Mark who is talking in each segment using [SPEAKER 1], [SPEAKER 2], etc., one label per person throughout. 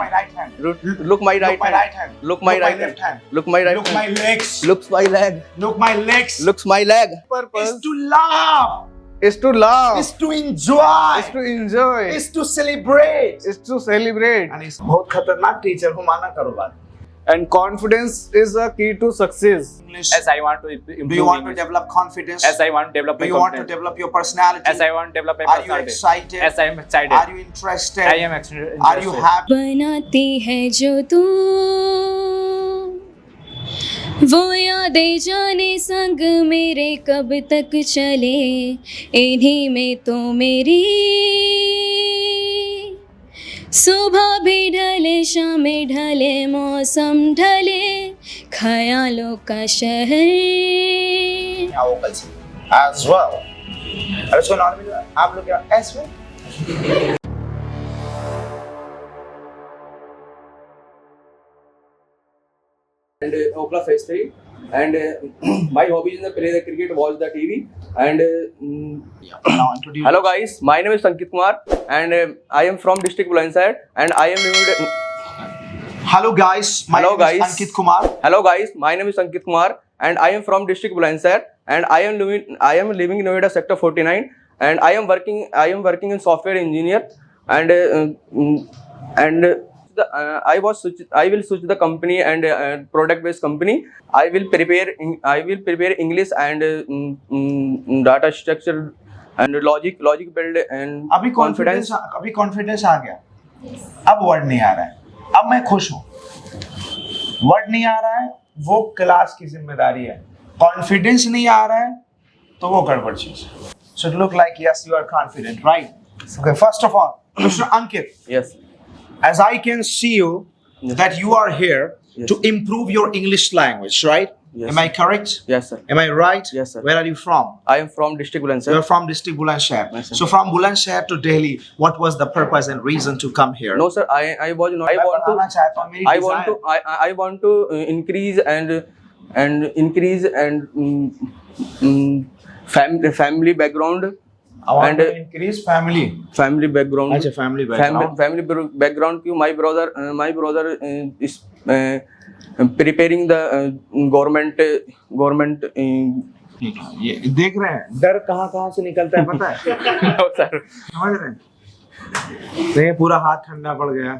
[SPEAKER 1] my right hand.
[SPEAKER 2] Look my right
[SPEAKER 1] Look my
[SPEAKER 2] hand.
[SPEAKER 1] right hand.
[SPEAKER 2] Look my right
[SPEAKER 1] left hand.
[SPEAKER 2] Look my right
[SPEAKER 1] Look
[SPEAKER 2] hand.
[SPEAKER 1] my legs.
[SPEAKER 2] Looks my leg.
[SPEAKER 1] Look my legs.
[SPEAKER 2] Looks my leg.
[SPEAKER 1] Is
[SPEAKER 2] Purpose
[SPEAKER 1] to laugh.
[SPEAKER 2] is to laugh.
[SPEAKER 1] Is to enjoy.
[SPEAKER 2] Is to enjoy.
[SPEAKER 1] Is to celebrate.
[SPEAKER 2] Is to celebrate.
[SPEAKER 1] And इस बहुत खतरनाक teacher हूँ माना करो बात.
[SPEAKER 2] And confidence is a key to success.
[SPEAKER 1] English.
[SPEAKER 3] As I want to improve
[SPEAKER 1] Do you want to
[SPEAKER 3] English.
[SPEAKER 1] develop confidence?
[SPEAKER 3] As I want to develop
[SPEAKER 1] Do
[SPEAKER 3] my
[SPEAKER 1] you want to
[SPEAKER 3] confidence.
[SPEAKER 1] develop your personality?
[SPEAKER 3] As I want to develop my
[SPEAKER 1] Are you
[SPEAKER 3] personality.
[SPEAKER 1] excited?
[SPEAKER 3] As I am excited.
[SPEAKER 1] Are you interested?
[SPEAKER 3] I am interested.
[SPEAKER 1] Are you happy?
[SPEAKER 4] बनाती है जो तू वो यादें जाने संग मेरे कब तक चले इन्हीं में तो मेरी सुबह भी ढले शाम ढले मौसम ढले ख्यालों का शहर
[SPEAKER 1] क्या वो कल से? As well. अरे सुनो नॉर्मल आप लोग क्या as well?
[SPEAKER 2] And Oprah Face 3. And my hobby is to play the cricket, watch the TV. And
[SPEAKER 1] Now introduce.
[SPEAKER 2] hello guys, my name is Ankit Kumar, and I am from district Bulandshahr, and I am living.
[SPEAKER 1] Hello guys. My
[SPEAKER 2] Hello
[SPEAKER 1] name is
[SPEAKER 2] guys.
[SPEAKER 1] Ankit Kumar.
[SPEAKER 2] Hello guys, my name is Ankit Kumar, and I am from district Bulandshahr, and I am living in Noida sector 49, and I am working in software engineer, and I will switch the company and product based company. I will prepare English and data structure and logic build and
[SPEAKER 1] अभी confidence आ गया. अब word नहीं आ रहा है. अब मैं खुश हूँ. वर्ड नहीं आ रहा है वो क्लास की जिम्मेदारी है. कॉन्फिडेंस नहीं आ रहा है तो वो गड़बड़ चीज. Should look like yes you are confident, right? Okay, first of all, Mr. Ankit,
[SPEAKER 2] yes.
[SPEAKER 1] as I can see you that you are here
[SPEAKER 2] Yes.
[SPEAKER 1] to improve your English language, right?
[SPEAKER 2] Yes,
[SPEAKER 1] Am I correct?
[SPEAKER 2] Yes, sir.
[SPEAKER 1] Am I right?
[SPEAKER 2] Yes, sir.
[SPEAKER 1] Where are you from?
[SPEAKER 2] I am from district
[SPEAKER 1] You are
[SPEAKER 2] Bulandshahr.
[SPEAKER 1] from district Bulandshahr.
[SPEAKER 2] Yes, sir.
[SPEAKER 1] So from Bulandshahr to Delhi, what was the purpose and reason to come here?
[SPEAKER 2] No, sir. I
[SPEAKER 1] बताना चाहता हूँ, मेरी desire.
[SPEAKER 2] I want to increase family background
[SPEAKER 1] I want
[SPEAKER 2] and
[SPEAKER 1] to increase family.
[SPEAKER 2] background.
[SPEAKER 1] अच्छा, family background.
[SPEAKER 2] Family background. क्यों? My brother is preparing the government.
[SPEAKER 1] ये देख रहे हैं डर कहाँ से निकलता है पता है?
[SPEAKER 2] No, sir.
[SPEAKER 1] समझ रहे हैं? तो ये पूरा हाथ ठंडा पड़ गया.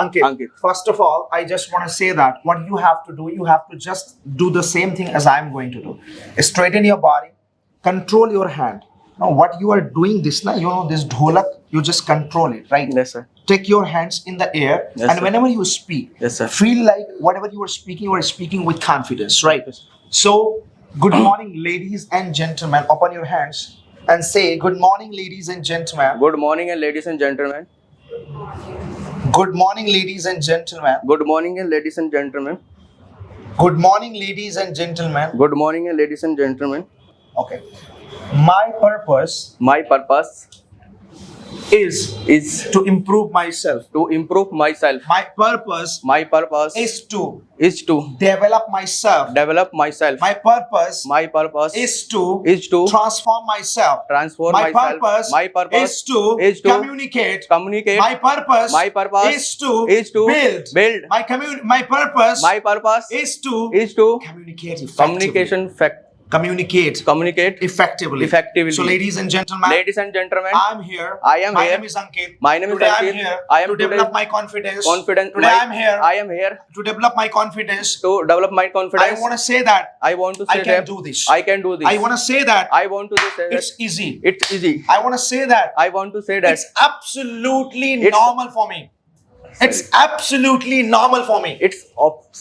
[SPEAKER 1] Ankit, first of all, I just want to say that what you have to do, you have to just do the same thing as I am going to do. Straighten your body, control your hand. Now, what you are doing this now, you know this dholak, you just control it, right?
[SPEAKER 2] Yes, sir.
[SPEAKER 1] Take your hands in the air,
[SPEAKER 2] Yes,
[SPEAKER 1] and
[SPEAKER 2] sir.
[SPEAKER 1] whenever you speak,
[SPEAKER 2] Yes, sir.
[SPEAKER 1] feel like whatever you are speaking with confidence, right? So, good morning, ladies and gentlemen. Open your hands and say, "Good morning, ladies and gentlemen."
[SPEAKER 2] Good morning, and ladies and gentlemen.
[SPEAKER 1] Good morning, ladies and gentlemen.
[SPEAKER 2] Good morning, and ladies and gentlemen.
[SPEAKER 1] Good morning, ladies and gentlemen.
[SPEAKER 2] Good morning, and ladies and gentlemen.
[SPEAKER 1] Okay. My purpose
[SPEAKER 2] My purpose
[SPEAKER 1] is
[SPEAKER 2] is
[SPEAKER 1] to improve myself.
[SPEAKER 2] to improve myself.
[SPEAKER 1] My purpose
[SPEAKER 2] My purpose
[SPEAKER 1] is to
[SPEAKER 2] is to
[SPEAKER 1] develop myself.
[SPEAKER 2] develop myself.
[SPEAKER 1] My purpose
[SPEAKER 2] My purpose
[SPEAKER 1] is to transform myself.
[SPEAKER 2] transform
[SPEAKER 1] My
[SPEAKER 2] myself.
[SPEAKER 1] purpose
[SPEAKER 2] My purpose
[SPEAKER 1] is to
[SPEAKER 2] is to
[SPEAKER 1] communicate.
[SPEAKER 2] communicate.
[SPEAKER 1] My purpose
[SPEAKER 2] My purpose
[SPEAKER 1] is to
[SPEAKER 2] build.
[SPEAKER 1] My purpose
[SPEAKER 2] My purpose
[SPEAKER 1] is to communicate effectively.
[SPEAKER 2] communication communicate
[SPEAKER 1] effectively. So, ladies and gentlemen,
[SPEAKER 2] ladies and gentlemen,
[SPEAKER 1] I am here.
[SPEAKER 2] I am
[SPEAKER 1] My
[SPEAKER 2] here.
[SPEAKER 1] name is Ankit.
[SPEAKER 2] My name is
[SPEAKER 1] Today
[SPEAKER 2] Ankit.
[SPEAKER 1] I am here
[SPEAKER 2] I am
[SPEAKER 1] to
[SPEAKER 2] today
[SPEAKER 1] develop my confidence. Today
[SPEAKER 2] my-
[SPEAKER 1] I am here
[SPEAKER 2] I am here
[SPEAKER 1] to develop my confidence.
[SPEAKER 2] to develop my
[SPEAKER 1] I
[SPEAKER 2] confidence.
[SPEAKER 1] want to say that
[SPEAKER 2] I want to
[SPEAKER 1] I
[SPEAKER 2] say
[SPEAKER 1] can
[SPEAKER 2] that
[SPEAKER 1] do this.
[SPEAKER 2] I can do this.
[SPEAKER 1] I want to say that
[SPEAKER 2] I want to say that
[SPEAKER 1] it's easy.
[SPEAKER 2] it's easy.
[SPEAKER 1] I want to say that
[SPEAKER 2] I want to say that
[SPEAKER 1] it's absolutely
[SPEAKER 2] It's-
[SPEAKER 1] normal for me. It's absolutely normal for me.
[SPEAKER 2] it's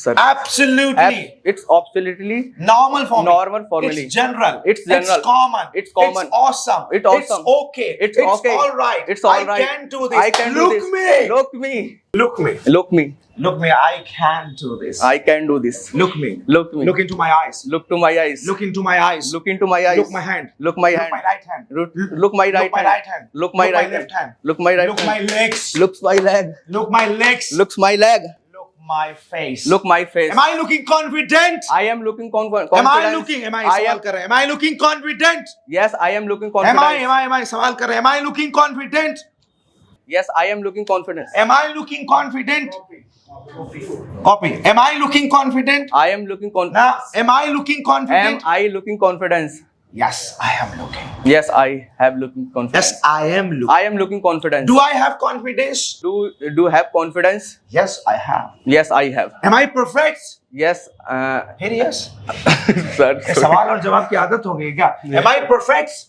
[SPEAKER 2] sir.
[SPEAKER 1] Absolutely
[SPEAKER 2] It's absolutely
[SPEAKER 1] normal for me.
[SPEAKER 2] normal for me.
[SPEAKER 1] It's general.
[SPEAKER 2] It's general.
[SPEAKER 1] It's common.
[SPEAKER 2] It's common.
[SPEAKER 1] It's awesome.
[SPEAKER 2] It's awesome.
[SPEAKER 1] It's okay.
[SPEAKER 2] It's okay.
[SPEAKER 1] all right.
[SPEAKER 2] It's all right.
[SPEAKER 1] I can do this.
[SPEAKER 2] I can do
[SPEAKER 1] Look
[SPEAKER 2] this.
[SPEAKER 1] me.
[SPEAKER 2] Look me.
[SPEAKER 1] Look me.
[SPEAKER 2] Look me.
[SPEAKER 1] Look me. I can do this.
[SPEAKER 2] I can do this.
[SPEAKER 1] Look me.
[SPEAKER 2] Look me.
[SPEAKER 1] Look into my eyes.
[SPEAKER 2] Look to my eyes.
[SPEAKER 1] Look into my eyes.
[SPEAKER 2] Look into my eyes.
[SPEAKER 1] Look my hand.
[SPEAKER 2] Look my
[SPEAKER 1] Look
[SPEAKER 2] hand.
[SPEAKER 1] my right hand.
[SPEAKER 2] Look my right
[SPEAKER 1] Look my
[SPEAKER 2] hand.
[SPEAKER 1] right hand.
[SPEAKER 2] Look my right
[SPEAKER 1] left hand.
[SPEAKER 2] Look my right
[SPEAKER 1] Look
[SPEAKER 2] hand.
[SPEAKER 1] my legs.
[SPEAKER 2] Looks my leg.
[SPEAKER 1] Look my legs.
[SPEAKER 2] Looks my leg.
[SPEAKER 1] Look my face.
[SPEAKER 2] Look my face.
[SPEAKER 1] Am I looking confident?
[SPEAKER 2] I am looking confident.
[SPEAKER 1] Am I looking? Am I सवाल कर रहे हैं? Am I looking confident?
[SPEAKER 2] Yes, I am looking
[SPEAKER 1] Am
[SPEAKER 2] confident.
[SPEAKER 1] I सवाल कर रहे हैं? Am I looking confident?
[SPEAKER 2] Yes, I am looking confidence.
[SPEAKER 1] Am I looking confident? Copy. Am I looking confident?
[SPEAKER 2] I am looking confidence.
[SPEAKER 1] Now, am I looking
[SPEAKER 2] Am
[SPEAKER 1] confident?
[SPEAKER 2] I looking confidence?
[SPEAKER 1] Yes, I am looking.
[SPEAKER 2] Yes, I have looking confidence.
[SPEAKER 1] Yes, I am looking.
[SPEAKER 2] I am looking confidence.
[SPEAKER 1] Do I have confidence?
[SPEAKER 2] Do have confidence?
[SPEAKER 1] Yes, I have.
[SPEAKER 2] Yes, I have.
[SPEAKER 1] Am I perfect?
[SPEAKER 2] Yes,
[SPEAKER 1] Here, yes.
[SPEAKER 2] sir.
[SPEAKER 1] ये सवाल और जवाब की आदत हो गई क्या? Am I perfect?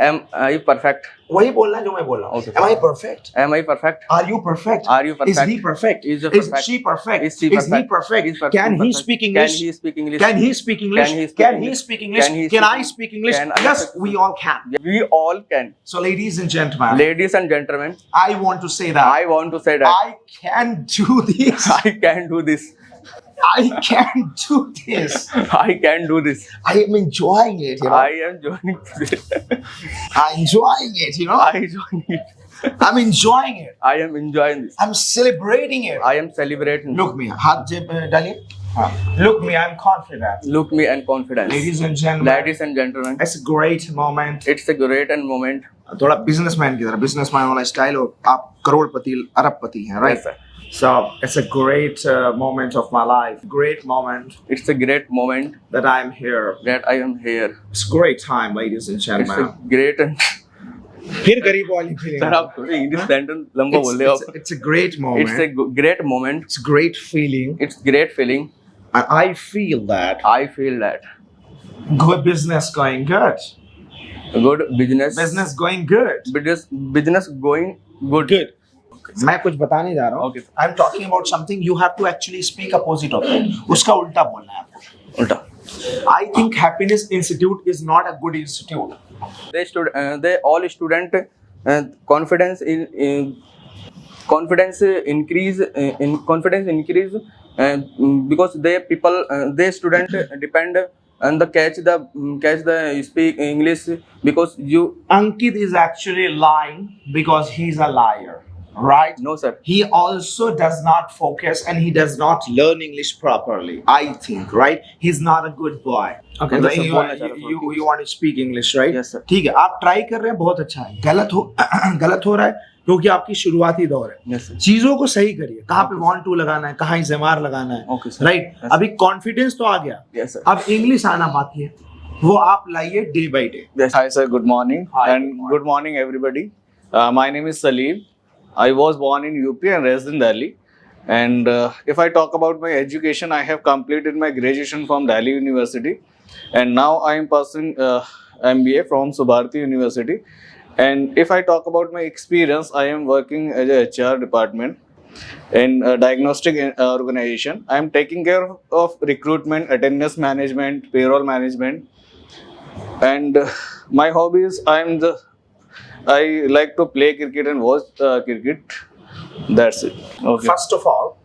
[SPEAKER 2] Am I perfect?
[SPEAKER 1] वही बोलना जो मैं बोल रहा हूँ.
[SPEAKER 2] Okay.
[SPEAKER 1] Am I perfect?
[SPEAKER 2] Am I perfect?
[SPEAKER 1] Are you perfect?
[SPEAKER 2] Are you perfect?
[SPEAKER 1] Is he perfect?
[SPEAKER 2] Is he
[SPEAKER 1] Is
[SPEAKER 2] perfect?
[SPEAKER 1] she perfect?
[SPEAKER 2] Is she
[SPEAKER 1] Is he
[SPEAKER 2] perfect?
[SPEAKER 1] perfect?
[SPEAKER 2] Is perfect?
[SPEAKER 1] Can he
[SPEAKER 2] Perfect.
[SPEAKER 1] speak English?
[SPEAKER 2] Can he speak English?
[SPEAKER 1] Can he speak English?
[SPEAKER 2] Can he speak
[SPEAKER 1] Can he
[SPEAKER 2] English?
[SPEAKER 1] speak English?
[SPEAKER 2] Can he
[SPEAKER 1] Can I
[SPEAKER 2] speak
[SPEAKER 1] speak English?
[SPEAKER 2] Can I
[SPEAKER 1] Yes,
[SPEAKER 2] speak-
[SPEAKER 1] we all can.
[SPEAKER 2] We all can.
[SPEAKER 1] So, ladies and gentlemen,
[SPEAKER 2] Ladies and gentlemen,
[SPEAKER 1] I want to say that
[SPEAKER 2] I want to say that
[SPEAKER 1] I can do this.
[SPEAKER 2] I can do this.
[SPEAKER 1] I can do this.
[SPEAKER 2] I can do this.
[SPEAKER 1] I am enjoying it. You know?
[SPEAKER 2] I am joining this.
[SPEAKER 1] I'm enjoying it. You know,
[SPEAKER 2] I join it.
[SPEAKER 1] I'm enjoying it.
[SPEAKER 2] I am enjoying this.
[SPEAKER 1] I'm celebrating it.
[SPEAKER 2] I am celebrating.
[SPEAKER 1] Look me, हाथ जेब में डालिए. हाँ. Look me, I'm confident.
[SPEAKER 2] Look me and confidence.
[SPEAKER 1] Ladies and gentlemen,
[SPEAKER 2] Ladies and gentlemen,
[SPEAKER 1] it's a great moment.
[SPEAKER 2] it's a great and moment.
[SPEAKER 1] थोड़ा businessman की तरह businessman वाला style हो. आप करोड़पति अरबपति हैं, right?
[SPEAKER 2] Yes, sir.
[SPEAKER 1] So it's a great moment of my life. Great moment
[SPEAKER 2] It's a great moment
[SPEAKER 1] that I'm here.
[SPEAKER 2] that I am here.
[SPEAKER 1] It's a great time, ladies and
[SPEAKER 2] It's
[SPEAKER 1] gentlemen.
[SPEAKER 2] a great and
[SPEAKER 1] फिर गरीब वाली feeling.
[SPEAKER 2] Sir आप थोड़ी English sentence लंबा बोल रहे हो आप.
[SPEAKER 1] It's a great moment.
[SPEAKER 2] It's a great moment.
[SPEAKER 1] It's a great feeling.
[SPEAKER 2] It's great feeling.
[SPEAKER 1] And I feel that
[SPEAKER 2] I feel that
[SPEAKER 1] good business going good.
[SPEAKER 2] good business.
[SPEAKER 1] Business going good.
[SPEAKER 2] Business going good.
[SPEAKER 1] Good. मैं कुछ बताने जा रहा हूँ.
[SPEAKER 2] Okay.
[SPEAKER 1] I'm talking about something you have to actually speak opposite of it. उसका उल्टा बोलना है आपको.
[SPEAKER 2] उल्टा.
[SPEAKER 1] I think Happiness Institute is not a good institute.
[SPEAKER 2] They all student confidence confidence increase because they student depend and the catch the speak English because you.
[SPEAKER 1] Ankit is actually lying because he's a liar, right?
[SPEAKER 2] No sir.
[SPEAKER 1] He also does not focus and he does not learn English properly. I think, right? He's not a good boy. Okay,
[SPEAKER 2] Yes, sir.
[SPEAKER 1] you,
[SPEAKER 2] बोलना चाह रहा था.
[SPEAKER 1] you want to speak English, right?
[SPEAKER 2] Yes, sir.
[SPEAKER 1] ठीक है, आप try कर रहे हैं, बहुत अच्छा है. गलत हो रहा है क्योंकि आपकी शुरुआती दौर है.
[SPEAKER 2] Yes sir.
[SPEAKER 1] चीजों को सही करिए. कहाँ पे want to लगाना है, कहाँ इज़मार लगाना है,
[SPEAKER 2] Okay, sir.
[SPEAKER 1] राइट?
[SPEAKER 2] Yes,
[SPEAKER 1] अभी कॉन्फिडेंस तो आ गया.
[SPEAKER 2] Yes sir.
[SPEAKER 1] अब इंग्लिश आना बाकी है. वो आप लाइए day by day.
[SPEAKER 2] Yes.
[SPEAKER 3] Hi sir, good morning.
[SPEAKER 1] Hi,
[SPEAKER 3] And
[SPEAKER 1] good morning.
[SPEAKER 3] good morning everybody. My name is Salim. I was born in UP and raised in Delhi. And if I talk about my education, I have completed my graduation from Delhi University. And now I am pursuing MBA from Subharti University. And if I talk about my experience, I am working as a HR department in a diagnostic organization. I am taking care of recruitment, attendance management, payroll management. And my hobbies, I like to play cricket and watch cricket. That's it. Okay.
[SPEAKER 1] First of all,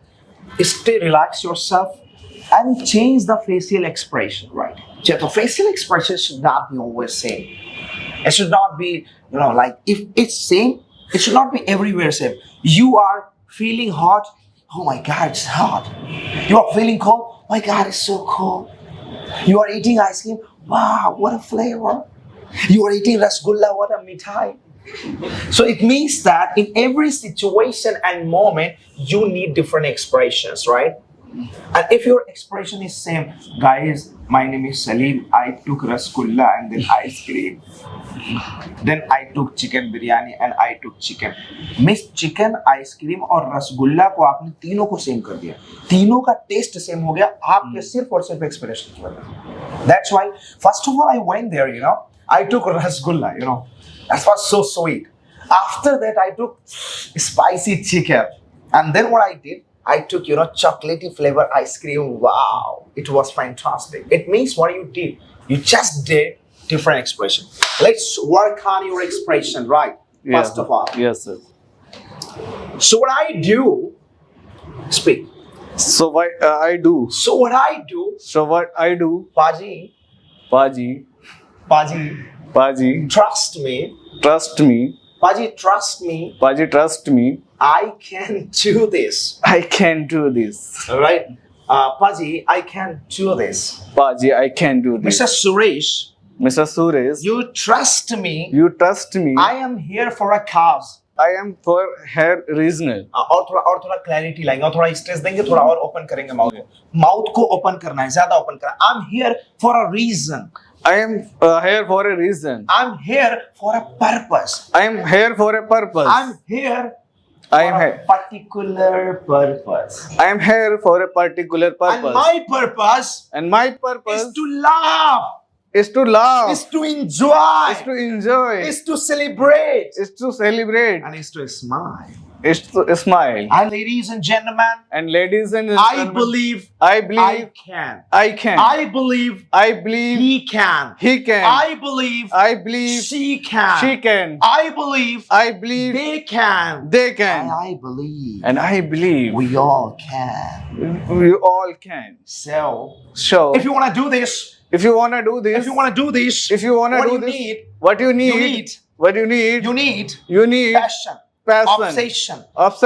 [SPEAKER 1] stay relax yourself and change the facial expression, right? The facial expression should not be always same. It should not be, like if it's same, it should not be everywhere same. You are feeling hot, oh my God, it's hot. You are feeling cold, oh my God, it's so cold. You are eating ice cream, wow, what a flavor. You are eating rasgulla, what a mithai. So it means that in every situation and moment, you need different expressions, right? And if your expression is same, guys, my name is Salim, I took rasgulla and then ice cream. Then I took chicken biryani and I took chicken. Miss chicken, ice cream और रसगुल्ला को आपने तीनों को same कर दिया. तीनों का test same हो गया. आपके सिर्फ और सिर्फ एक्सप्रेशन की वजह. That's why, first of all, I went there, I took rasgulla, That was so sweet. After that, I took spicy chicken. And then what I did, I took, chocolatey flavor ice cream. Wow, it was fantastic. It means what you did, you just did different expression. Let's work on your expression, right?
[SPEAKER 3] Yeah.
[SPEAKER 1] First of all.
[SPEAKER 3] Yes, sir.
[SPEAKER 1] So what I do, speak.
[SPEAKER 3] So what I do?
[SPEAKER 1] So what I do, Paji,
[SPEAKER 3] Paji,
[SPEAKER 1] trust me.
[SPEAKER 3] trust me.
[SPEAKER 1] Paji, trust me.
[SPEAKER 3] Paji, trust me.
[SPEAKER 1] I can do this.
[SPEAKER 3] I can do this.
[SPEAKER 1] Right? Paji, I can do this.
[SPEAKER 3] Paji, I can do this.
[SPEAKER 1] Mr. Suresh,
[SPEAKER 3] Mr. Suresh,
[SPEAKER 1] you trust me.
[SPEAKER 3] you trust me.
[SPEAKER 1] I am here for a cause.
[SPEAKER 3] I am for hair regional.
[SPEAKER 1] और थोड़ा clarity लाएंगे और थोड़ा stress देंगे, थोड़ा और open करेंगे mouth को। माउथ को ओपन करना है, ज्यादा ओपन करना है। I am here for a reason.
[SPEAKER 3] I am here for a reason.
[SPEAKER 1] I am here for a purpose.
[SPEAKER 3] I am here for a purpose.
[SPEAKER 1] I am here
[SPEAKER 3] I am here.
[SPEAKER 1] particular purpose.
[SPEAKER 3] I am here for a particular purpose.
[SPEAKER 1] And my purpose
[SPEAKER 3] And my purpose
[SPEAKER 1] is to laugh,
[SPEAKER 3] is to laugh,
[SPEAKER 1] is to enjoy,
[SPEAKER 3] is to enjoy,
[SPEAKER 1] is to celebrate,
[SPEAKER 3] is to celebrate,
[SPEAKER 1] and is to smile.
[SPEAKER 3] is to smile.
[SPEAKER 1] And ladies and gentlemen,
[SPEAKER 3] And ladies and
[SPEAKER 1] I
[SPEAKER 3] gentlemen,
[SPEAKER 1] believe
[SPEAKER 3] I
[SPEAKER 1] I
[SPEAKER 3] believe
[SPEAKER 1] can.
[SPEAKER 3] I can.
[SPEAKER 1] I believe
[SPEAKER 3] I believe
[SPEAKER 1] he can.
[SPEAKER 3] he can.
[SPEAKER 1] I believe
[SPEAKER 3] I believe
[SPEAKER 1] she can.
[SPEAKER 3] she can.
[SPEAKER 1] I believe
[SPEAKER 3] I believe
[SPEAKER 1] they can.
[SPEAKER 3] they can.
[SPEAKER 1] And I believe
[SPEAKER 3] And I believe
[SPEAKER 1] we all can.
[SPEAKER 3] we all can.
[SPEAKER 1] So,
[SPEAKER 3] So,
[SPEAKER 1] if you want to do this,
[SPEAKER 3] if you want to do this,
[SPEAKER 1] if you want to do this,
[SPEAKER 3] if you want to
[SPEAKER 1] what
[SPEAKER 3] do
[SPEAKER 1] you
[SPEAKER 3] this,
[SPEAKER 1] need,
[SPEAKER 3] what you need,
[SPEAKER 1] need-
[SPEAKER 3] what you need,
[SPEAKER 1] you need
[SPEAKER 3] passion,
[SPEAKER 1] passion, obsession,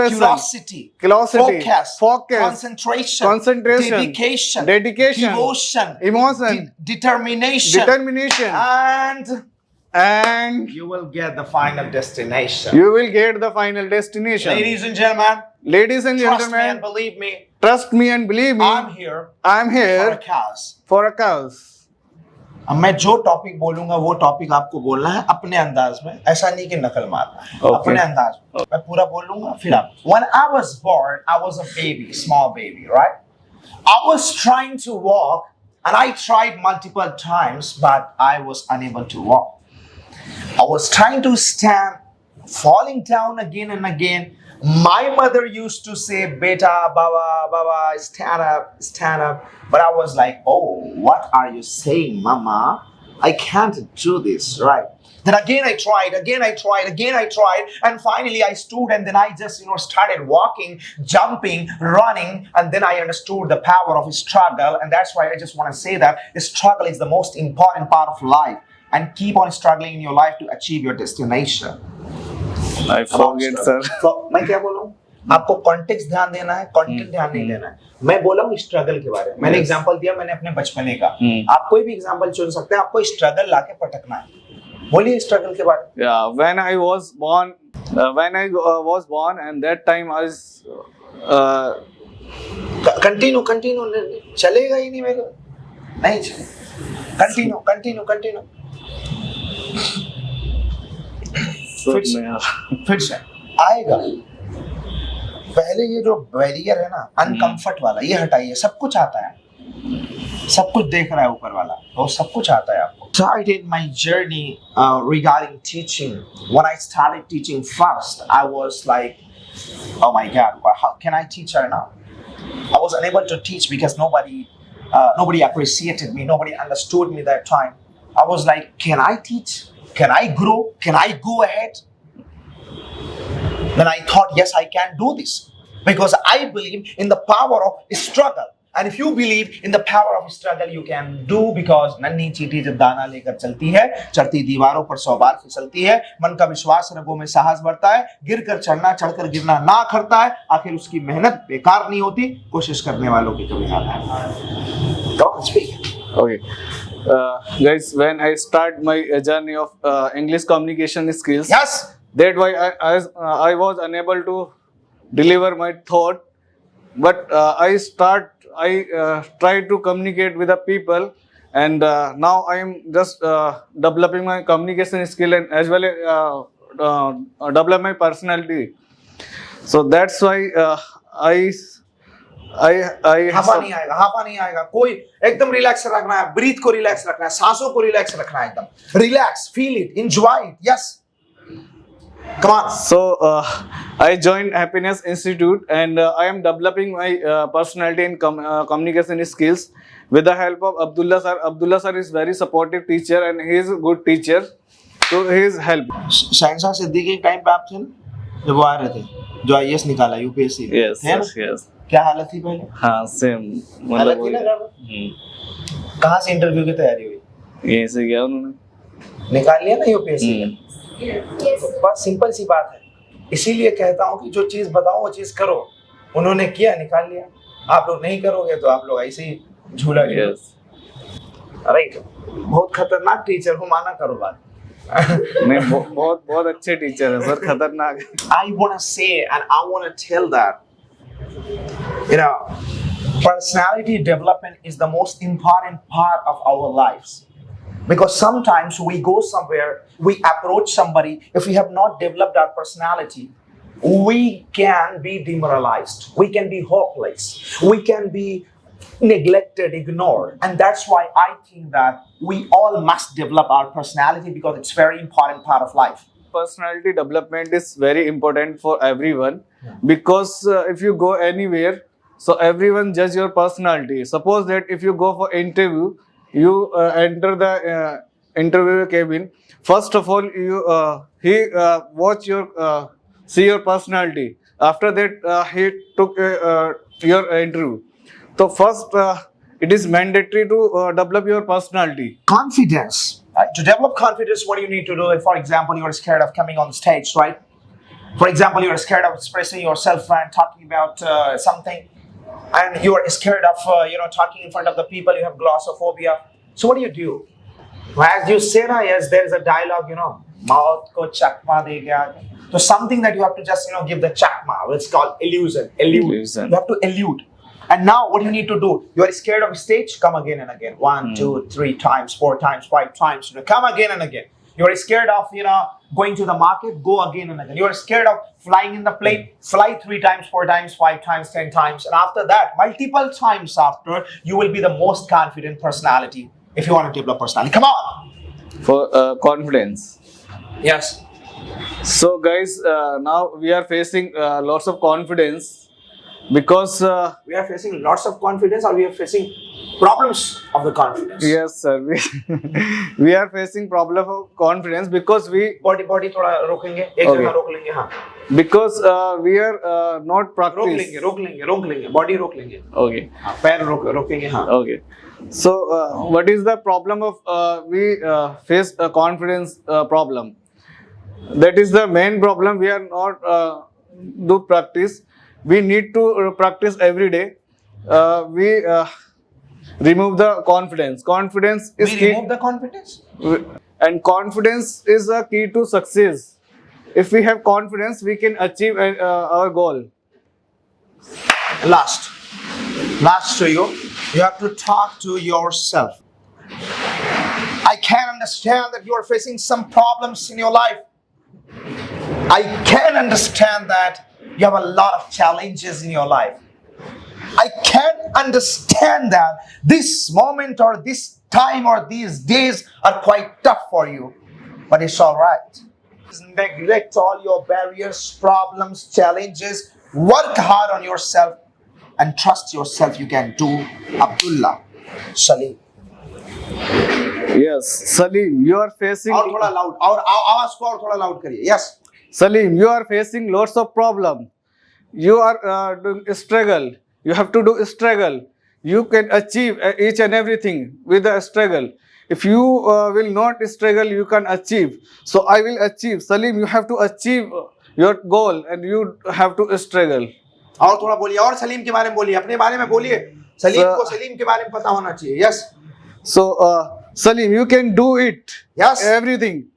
[SPEAKER 1] curiosity,
[SPEAKER 3] curiosity, focus,
[SPEAKER 1] concentration,
[SPEAKER 3] concentration,
[SPEAKER 1] dedication,
[SPEAKER 3] dedication,
[SPEAKER 1] devotion,
[SPEAKER 3] emotion,
[SPEAKER 1] determination,
[SPEAKER 3] determination, and
[SPEAKER 1] you will get the final destination.
[SPEAKER 3] you will get the final destination.
[SPEAKER 1] Ladies and gentlemen,
[SPEAKER 3] Ladies and
[SPEAKER 1] trust me and
[SPEAKER 3] gentlemen,
[SPEAKER 1] believe me,
[SPEAKER 3] trust me and believe me,
[SPEAKER 1] I'm here
[SPEAKER 3] I'm
[SPEAKER 1] for a
[SPEAKER 3] here
[SPEAKER 1] cause.
[SPEAKER 3] for a cause.
[SPEAKER 1] अब मैं जो topic बोलूंगा वो topic आपको बोलना है अपने अंदाज में, ऐसा नहीं कि नकल मारना है।
[SPEAKER 3] Okay.
[SPEAKER 1] अपने अंदाज में मैं पूरा बोल लूंगा फिर आप। When I was born, I was a baby, small baby, right? I was trying to walk and I tried multiple times, but I was unable to walk. I was trying to stand, falling down again and again. My mother used to say, Beta, Baba, stand up. But I was like, oh, what are you saying, Mama? I can't do this, right? Then again I tried, and finally I stood and then I just, started walking, jumping, running, and then I understood the power of struggle, and that's why I just want to say that struggle is the most important part of life, and keep on struggling in your life to achieve your destination.
[SPEAKER 3] I forget, sir.
[SPEAKER 1] तो मैं क्या बोलूं? आपको context ध्यान देना है, content ध्यान नहीं देना है। मैं बोला हूँ स्ट्रगल के बारे में। मैंने एग्जांपल दिया, मैंने अपने बचपने का। आप कोई भी एग्जांपल चुन सकते हैं, आपको स्ट्रगल लाके पटकना है। बोलिए स्ट्रगल के बारे में।
[SPEAKER 3] Yeah, when I was born, and that time I was.
[SPEAKER 1] Continue चलेगा ही नहीं मेरे को, नहीं चलेगा। कंटिन्यू फिर से आएगा। पहले ये जो बैरियर है ना, अनकंफर्ट वाला, ये हटाइए। सब कुछ आता है, सब कुछ देख रहा है ऊपर वाला, वो सब कुछ आता है आपको। Started my journey regarding teaching. When I started teaching first, I was like, oh my God, how can I teach her now? I was unable to teach because nobody appreciated me, nobody understood me that time. I was like, can I teach? Can I grow? Can I go ahead? Then I thought, yes, I can do this because I believe in the power of struggle. And if you believe in the power of struggle, you can do, because नन्ही चींटी जब दाना लेकर चलती है, चढ़ती दीवारों पर 100 बार फिसलती है, मन का विश्वास रगों में साहस बढ़ता है, गिरकर चढ़ना चढ़कर गिरना ना करता है, आखिर उसकी मेहनत बेकार नहीं होती, कोशिश करने वालों की कभी हार है। Go on, speak.
[SPEAKER 3] Okay. Guys, when I start my journey of English communication skills,
[SPEAKER 1] Yes.
[SPEAKER 3] that why I was unable to deliver my thought, but I tried to communicate with the people, and now I am just developing my communication skill and as well as develop my personality. So that's why I
[SPEAKER 1] हाफा नहीं आएगा। कोई एकदम relax रखना है, breathe को relax रखना है, सांसों को रिलैक्स रखना है, एकदम relax, feel it, enjoy it. Yes, come on.
[SPEAKER 3] So I joined Happiness Institute, and I am developing my personality and communication skills with the help of Abdullah sir. Abdullah sir is very supportive teacher and he is a good teacher. So his help.
[SPEAKER 1] शहंशाह सिद्दीकी के time पे आप थे ना, जब वो आ रहे थे, जो IAS निकाला UPSC।
[SPEAKER 3] Yes.
[SPEAKER 1] क्या हालत थी पहले?
[SPEAKER 3] हाँ, सेम
[SPEAKER 1] हालत थी ना गड़बड़। कहाँ से इंटरव्यू की तैयारी हुई?
[SPEAKER 3] यहीं से गया उन्होंने,
[SPEAKER 1] निकाल लिया ना UPSC का। बस सिंपल सी बात है, इसीलिए कहता हूँ कि जो चीज बताऊँ वो चीज करो। उन्होंने किया, निकाल लिया। आप लोग नहीं करोगे तो आप लोग ऐसे ही झूला।
[SPEAKER 3] Yes.
[SPEAKER 1] राइट, बहुत खतरनाक टीचर हूँ, माना करो बात।
[SPEAKER 3] नहीं बहुत बहुत अच्छे टीचर है सर, खतरनाक है।
[SPEAKER 1] I want to say and I want to tell that, you know, personality development is the most important part of our lives. Because sometimes we go somewhere, we approach somebody, if we have not developed our personality, we can be demoralized, we can be hopeless, we can be neglected, ignored. And that's why I think that we all must develop our personality because it's very important part of life.
[SPEAKER 3] Personality development is very important for everyone, because if you go anywhere, so everyone judge your personality. Suppose that if you go for interview, you enter the interview cabin. First of all, you he watch your see your personality. After that, he took your interview. So first, it is mandatory to develop your personality.
[SPEAKER 1] Confidence. Right? To develop confidence, what do you need to do? Like, for example, you're scared of coming on stage, right? For example, you're scared of expressing yourself and talking about something, and you're scared of talking in front of the people. You have glossophobia. So what do? As you say, na, yes, there is a dialogue, mouth ko chakma dega. So something that you have to just give the chakma. It's called illusion.
[SPEAKER 3] Illusion.
[SPEAKER 1] You have to elude. And now what do you need to do? You are scared of stage, come again and again. 1, 2, 3 times, 4 times, 5 times. Come again and again. You are scared of going to the market, go again and again. You are scared of flying in the plane, fly 3 times, 4 times, 5 times, 10 times. And after that, multiple times after, you will be the most confident personality if you want to develop personality. Come on.
[SPEAKER 3] For confidence.
[SPEAKER 1] Yes.
[SPEAKER 3] So guys, now we are facing lots of confidence, because
[SPEAKER 1] We are facing lots of confidence, or we are facing problems of the confidence.
[SPEAKER 3] yes sir, we are facing problem of confidence because
[SPEAKER 1] body थोड़ा रोकेंगे, एक
[SPEAKER 3] Okay.
[SPEAKER 1] जगह रोक लेंगे, हाँ
[SPEAKER 3] because we are not practice.
[SPEAKER 1] रोक लेंगे, body रोक लेंगे,
[SPEAKER 3] Okay.
[SPEAKER 1] हाँ, पैर रोकेंगे, हाँ.
[SPEAKER 3] Okay. So what is the problem of we face a confidence problem? That is the main problem. We are not do practice. We need to practice every day. We remove the confidence. Confidence is
[SPEAKER 1] We
[SPEAKER 3] key.
[SPEAKER 1] remove the confidence.
[SPEAKER 3] And confidence is a key to success. If we have confidence, we can achieve our goal.
[SPEAKER 1] Last to you have to talk to yourself. I can understand that you are facing some problems in your life. I can understand that you have a lot of challenges in your life. I can understand that this moment or this time or these days are quite tough for you, but it's all right. Neglect all your barriers, problems, challenges. Work hard on yourself and trust yourself. You can do. Abdullah Salim.
[SPEAKER 3] Yes, Salim, you are facing.
[SPEAKER 1] और थोड़ा loud, और आवाज को और थोड़ा loud करिए. Yes.
[SPEAKER 3] Salim, you are facing lots of problem. You are doing struggle. You have to do struggle. You can achieve each and everything with a struggle. If you will not struggle, you can achieve. So I will achieve. Salim, you have to achieve your goal and you have to struggle.
[SPEAKER 1] और थोड़ा बोलिए, और सलीम के बारे में बोलिए, अपने बारे में बोलिए. सलीम को सलीम के बारे में पता होना चाहिए. Yes.
[SPEAKER 3] So Salim, you can do it.
[SPEAKER 1] Yes.
[SPEAKER 3] Everything.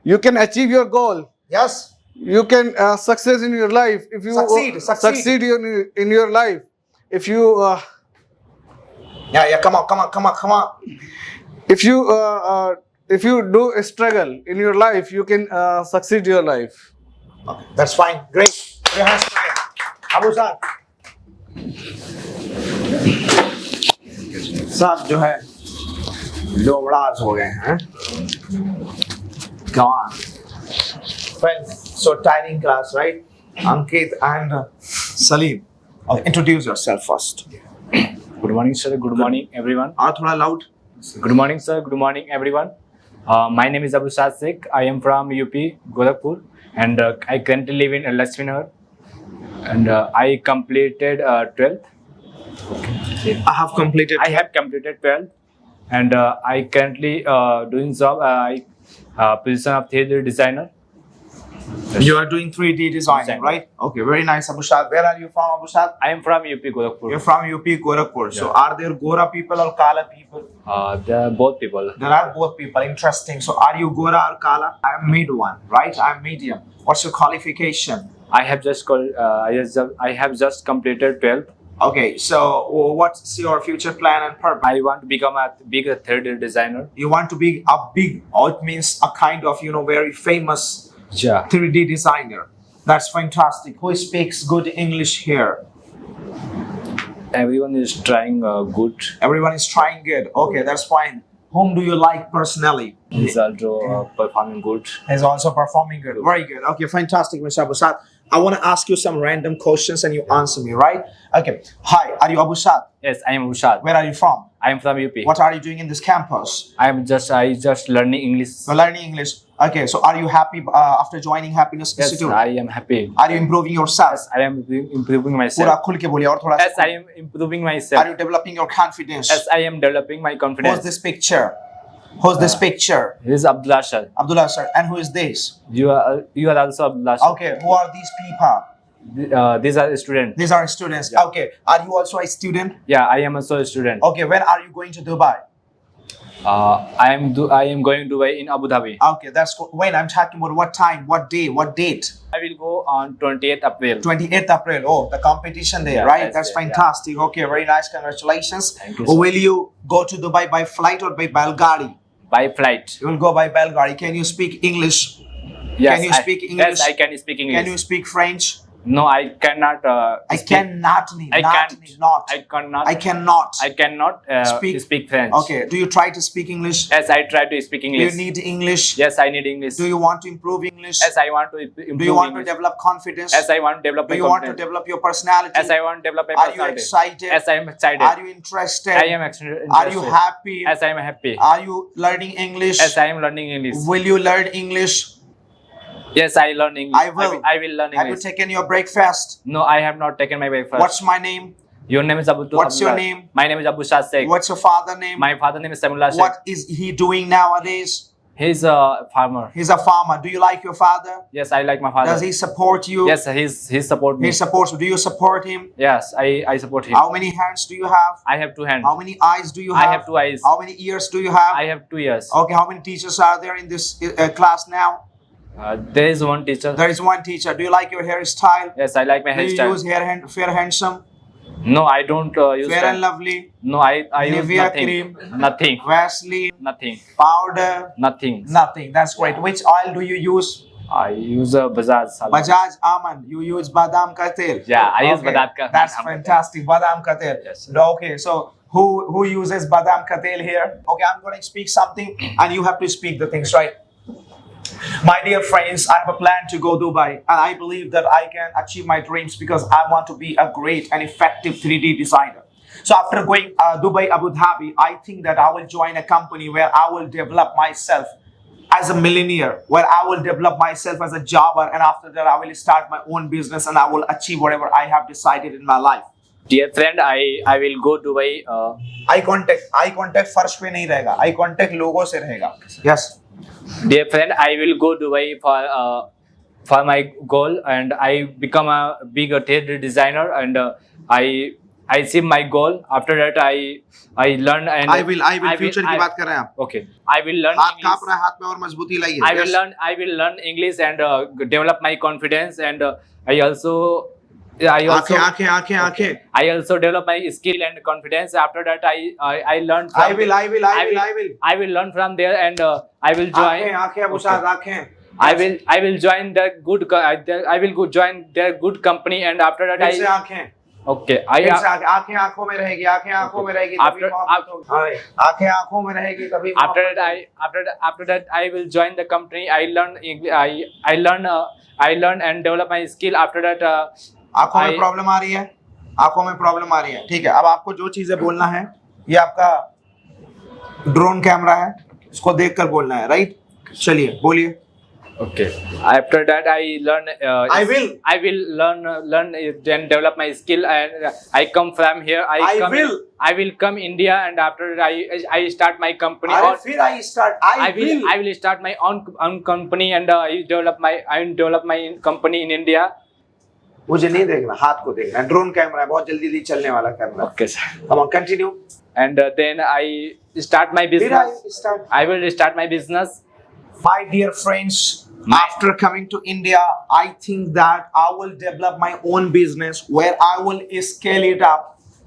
[SPEAKER 3] You can achieve your goal.
[SPEAKER 1] Yes.
[SPEAKER 3] You can success in your life. If you
[SPEAKER 1] Succeed.
[SPEAKER 3] in your life. If you
[SPEAKER 1] Yeah, come on.
[SPEAKER 3] if you do a struggle in your life, you can succeed your life.
[SPEAKER 1] Okay, that's fine. Great. Put your hands together. Abu Sir. सब जो है लोबड़ाज हो गए हैं. Come on. Well, so tiring class, right? Ankit and Salim. Okay, introduce yourself first.
[SPEAKER 5] Good morning, sir. Good morning, everyone.
[SPEAKER 1] और थोड़ा loud.
[SPEAKER 5] Good morning, sir. Good morning, everyone. My name is Abu Saad Sheikh. I am from UP, Gorakhpur, and I currently live in Lakshminagar. And I completed 12th.
[SPEAKER 1] I have completed.
[SPEAKER 5] I have completed 12th, and I currently doing job. Position of 3D designer.
[SPEAKER 1] You are doing 3D designing,
[SPEAKER 5] Design.
[SPEAKER 1] right? Okay, very nice, Abushad. Where are you from, Abushad?
[SPEAKER 5] I am from UP Gorakhpur.
[SPEAKER 1] You're from UP Gorakhpur. So are there Gora people or Kala people?
[SPEAKER 5] They are both people.
[SPEAKER 1] There are both people. Interesting. So are you Gora or Kala? I am mid one, right? I am medium. What's your qualification?
[SPEAKER 5] I have just just completed 12th.
[SPEAKER 1] Okay, so what's your future plan and purpose?
[SPEAKER 5] I want to become a big 3D designer.
[SPEAKER 1] You want to be a big, or it means a kind of, very famous
[SPEAKER 5] Yeah.
[SPEAKER 1] 3D designer. That's fantastic. Who speaks good English here?
[SPEAKER 5] Everyone is trying good.
[SPEAKER 1] Everyone is trying good. Okay, that's fine. Whom do you like personally?
[SPEAKER 5] He's also performing good.
[SPEAKER 1] Is also performing good. Very good. Okay, fantastic, Mr. Abusad. I want to ask you some random questions and you answer me, right? Okay. Hi, are you Abusad?
[SPEAKER 5] Yes, I am Ushad.
[SPEAKER 1] Where are you from?
[SPEAKER 5] I am from UP.
[SPEAKER 1] What are you doing in this campus?
[SPEAKER 5] I just learning English.
[SPEAKER 1] You're learning English. Okay, so are you happy after joining Happiness
[SPEAKER 5] Yes,
[SPEAKER 1] Institute?
[SPEAKER 5] I am happy.
[SPEAKER 1] Are you improving yourself?
[SPEAKER 5] Yes, I am improving
[SPEAKER 1] पूरा
[SPEAKER 5] myself.
[SPEAKER 1] खुल के बोलिए और थोड़ा
[SPEAKER 5] Yes,
[SPEAKER 1] सा.
[SPEAKER 5] I am improving
[SPEAKER 1] Are
[SPEAKER 5] myself.
[SPEAKER 1] you developing your confidence?
[SPEAKER 5] Yes, I am developing my
[SPEAKER 1] Who's
[SPEAKER 5] confidence.
[SPEAKER 1] this picture? Who's this picture?
[SPEAKER 5] This is Abdullah Shah.
[SPEAKER 1] Abdullah sir. And who is this?
[SPEAKER 5] You are also Abdullah Shah.
[SPEAKER 1] Okay, who are these people?
[SPEAKER 5] These are students.
[SPEAKER 1] These are students.
[SPEAKER 5] Yeah.
[SPEAKER 1] Okay, are you also a student?
[SPEAKER 5] Yeah, I am also a student.
[SPEAKER 1] Okay, when are you going to Dubai?
[SPEAKER 5] I am going to Dubai in Abu Dhabi.
[SPEAKER 1] Okay, that's cool. When I'm talking about what time, what day, what date?
[SPEAKER 5] I will go on 28th April.
[SPEAKER 1] 28th April. Oh, the competition day,
[SPEAKER 5] Yeah,
[SPEAKER 1] right?
[SPEAKER 5] that's
[SPEAKER 1] That's
[SPEAKER 5] it, yeah.
[SPEAKER 1] fantastic. Okay, very nice. Congratulations.
[SPEAKER 5] Thank you, sir.
[SPEAKER 1] Will you go to Dubai by flight or by Belgari?
[SPEAKER 5] By flight.
[SPEAKER 1] You will go by Belgari. Can you speak English?
[SPEAKER 5] Yes,
[SPEAKER 1] Can you
[SPEAKER 5] I-
[SPEAKER 1] speak English?
[SPEAKER 5] Yes, I can speak English.
[SPEAKER 1] Can you speak French?
[SPEAKER 5] No, I cannot.
[SPEAKER 1] I
[SPEAKER 5] speak-
[SPEAKER 1] cannot.
[SPEAKER 5] I
[SPEAKER 1] not,
[SPEAKER 5] can't.
[SPEAKER 1] Not.
[SPEAKER 5] I cannot.
[SPEAKER 1] I cannot.
[SPEAKER 5] I cannot speak French.
[SPEAKER 1] Okay. Do you try to speak English?
[SPEAKER 5] Yes, I try to speak
[SPEAKER 1] Do
[SPEAKER 5] English.
[SPEAKER 1] you need English?
[SPEAKER 5] Yes, I need English.
[SPEAKER 1] Do you want to improve English?
[SPEAKER 5] Yes, I want to improve
[SPEAKER 1] Do you want
[SPEAKER 5] English.
[SPEAKER 1] to develop confidence?
[SPEAKER 5] Yes, I want to develop
[SPEAKER 1] Do
[SPEAKER 5] my
[SPEAKER 1] you want to
[SPEAKER 5] confidence.
[SPEAKER 1] develop your personality?
[SPEAKER 5] Yes, I want to develop my
[SPEAKER 1] Are you
[SPEAKER 5] personality.
[SPEAKER 1] excited?
[SPEAKER 5] Yes, I am excited.
[SPEAKER 1] Are you interested?
[SPEAKER 5] I am interested.
[SPEAKER 1] Are you happy?
[SPEAKER 5] Yes, I am happy.
[SPEAKER 1] Are you learning English?
[SPEAKER 5] Yes, I am learning English.
[SPEAKER 1] Will you learn English?
[SPEAKER 5] Yes, I learn English.
[SPEAKER 1] I will.
[SPEAKER 5] I will learn
[SPEAKER 1] Have you
[SPEAKER 5] English.
[SPEAKER 1] taken your breakfast?
[SPEAKER 5] No, I have not taken my breakfast.
[SPEAKER 1] What's my name?
[SPEAKER 5] Your name is Abdul.
[SPEAKER 1] What's your
[SPEAKER 5] Abdullah.
[SPEAKER 1] name?
[SPEAKER 5] My name is Abu Shah Sheikh.
[SPEAKER 1] What's your father name?
[SPEAKER 5] My father name is Samullah Sheikh.
[SPEAKER 1] What is he doing nowadays?
[SPEAKER 5] He's a farmer.
[SPEAKER 1] He's a farmer. Do you like your father?
[SPEAKER 5] Yes, I like my father.
[SPEAKER 1] Does he support you?
[SPEAKER 5] Yes, he support me.
[SPEAKER 1] He supports you. Do you support him?
[SPEAKER 5] Yes, I support him.
[SPEAKER 1] How many hands do you have?
[SPEAKER 5] I have 2 hands.
[SPEAKER 1] How many eyes do you
[SPEAKER 5] I
[SPEAKER 1] have?
[SPEAKER 5] have 2 eyes.
[SPEAKER 1] How many ears do you have?
[SPEAKER 5] I have 2 ears.
[SPEAKER 1] Okay, how many teachers are there in this class now?
[SPEAKER 5] There is one teacher.
[SPEAKER 1] There is one teacher. Do you like your hairstyle?
[SPEAKER 5] Yes, I like my
[SPEAKER 1] Do you
[SPEAKER 5] hairstyle.
[SPEAKER 1] use Fair Handsome,
[SPEAKER 5] No, I don't use
[SPEAKER 1] Fair
[SPEAKER 5] that.
[SPEAKER 1] and Lovely,
[SPEAKER 5] No, I use
[SPEAKER 1] Nivea
[SPEAKER 5] nothing.
[SPEAKER 1] cream?
[SPEAKER 5] Nothing.
[SPEAKER 1] Vaseline,
[SPEAKER 5] Nothing.
[SPEAKER 1] powder?
[SPEAKER 5] Nothing.
[SPEAKER 1] Nothing. That's great. Which oil do you use?
[SPEAKER 5] I use a Bajaj. Salon.
[SPEAKER 1] Bajaj Almond. You use Badam ka tel.
[SPEAKER 5] Yeah, I use Badam ka-
[SPEAKER 1] That's
[SPEAKER 5] Badam ka
[SPEAKER 1] fantastic. Badam ka tel.
[SPEAKER 5] Yes.
[SPEAKER 1] Okay, so who uses Badam ka tel here? Okay, I'm going to speak something and you have to speak the things, right? My dear friends, I have a plan to go Dubai and I believe that I can achieve my dreams because I want to be a great and effective 3D designer. So after going Dubai, Abu Dhabi, I think that I will join a company where I will develop myself as a millionaire, where I will develop myself as a jobber, and after that I will start my own business and I will achieve whatever I have decided in my life.
[SPEAKER 5] Dear friend, I will go Dubai.
[SPEAKER 1] Eye contact फर्श पे नहीं रहेगा, eye contact लोगों से रहेगा. Yes.
[SPEAKER 5] Dear friend, I will go Dubai for my goal, and I become a big 3D designer, and I achieve my goal. After that, I learn and
[SPEAKER 1] I will future की बात कर रहे हैं आप.
[SPEAKER 5] Okay, I will learn
[SPEAKER 1] हाथ
[SPEAKER 5] English.
[SPEAKER 1] कांप रहा है, हाथ में और मजबूती लाइए.
[SPEAKER 5] I
[SPEAKER 1] Yes.
[SPEAKER 5] will learn English and develop my confidence, and I also
[SPEAKER 1] आंखें.
[SPEAKER 5] I also develop my skill and confidence. After that, I learn.
[SPEAKER 1] I will.
[SPEAKER 5] I will learn from there, and I will join.
[SPEAKER 1] आंखें अब उसाद आंखें.
[SPEAKER 5] I will join the good. I will go join their good company, and after that
[SPEAKER 1] फिर से
[SPEAKER 5] I.
[SPEAKER 1] आंखें.
[SPEAKER 5] Okay.
[SPEAKER 1] फिर से आंखें आंखों में रहेगी, आंखें आंखों में रहेगी. तभी मोहब्बत होगी. हाँ, आंखें आंखों में रहेगी तभी.
[SPEAKER 5] After that I will join the company. I learn English. I learn and develop my skill. After that.
[SPEAKER 1] आंखों में प्रॉब्लम आ रही है. आंखों में प्रॉब्लम आ रही है. ठीक है. अब आपको जो चीजें बोलना है, ये आपका ड्रोन कैमरा है. इसको देखकर बोलना है, राइट? चलिए बोलिए.
[SPEAKER 5] Okay. After that, I learn.
[SPEAKER 1] I will.
[SPEAKER 5] I will learn it and develop my skill. And I come from here.
[SPEAKER 1] I
[SPEAKER 5] come,
[SPEAKER 1] will.
[SPEAKER 5] I will come India, and after that, I start my company.
[SPEAKER 1] अरे
[SPEAKER 5] or
[SPEAKER 1] फिर I start. I will.
[SPEAKER 5] I will start my own company, and I develop my company in India.
[SPEAKER 1] मुझे नहीं देखना, हाथ को देखना. Drone camera है, बहुत जल्दी चलने वाला camera.
[SPEAKER 5] Okay, sir.
[SPEAKER 1] Come on, continue.
[SPEAKER 5] And then I start my
[SPEAKER 1] फिर I
[SPEAKER 5] business.
[SPEAKER 1] start.
[SPEAKER 5] I will start my business.
[SPEAKER 1] My dear friends, after coming to India, I think that I will develop my own business where I will scale it up,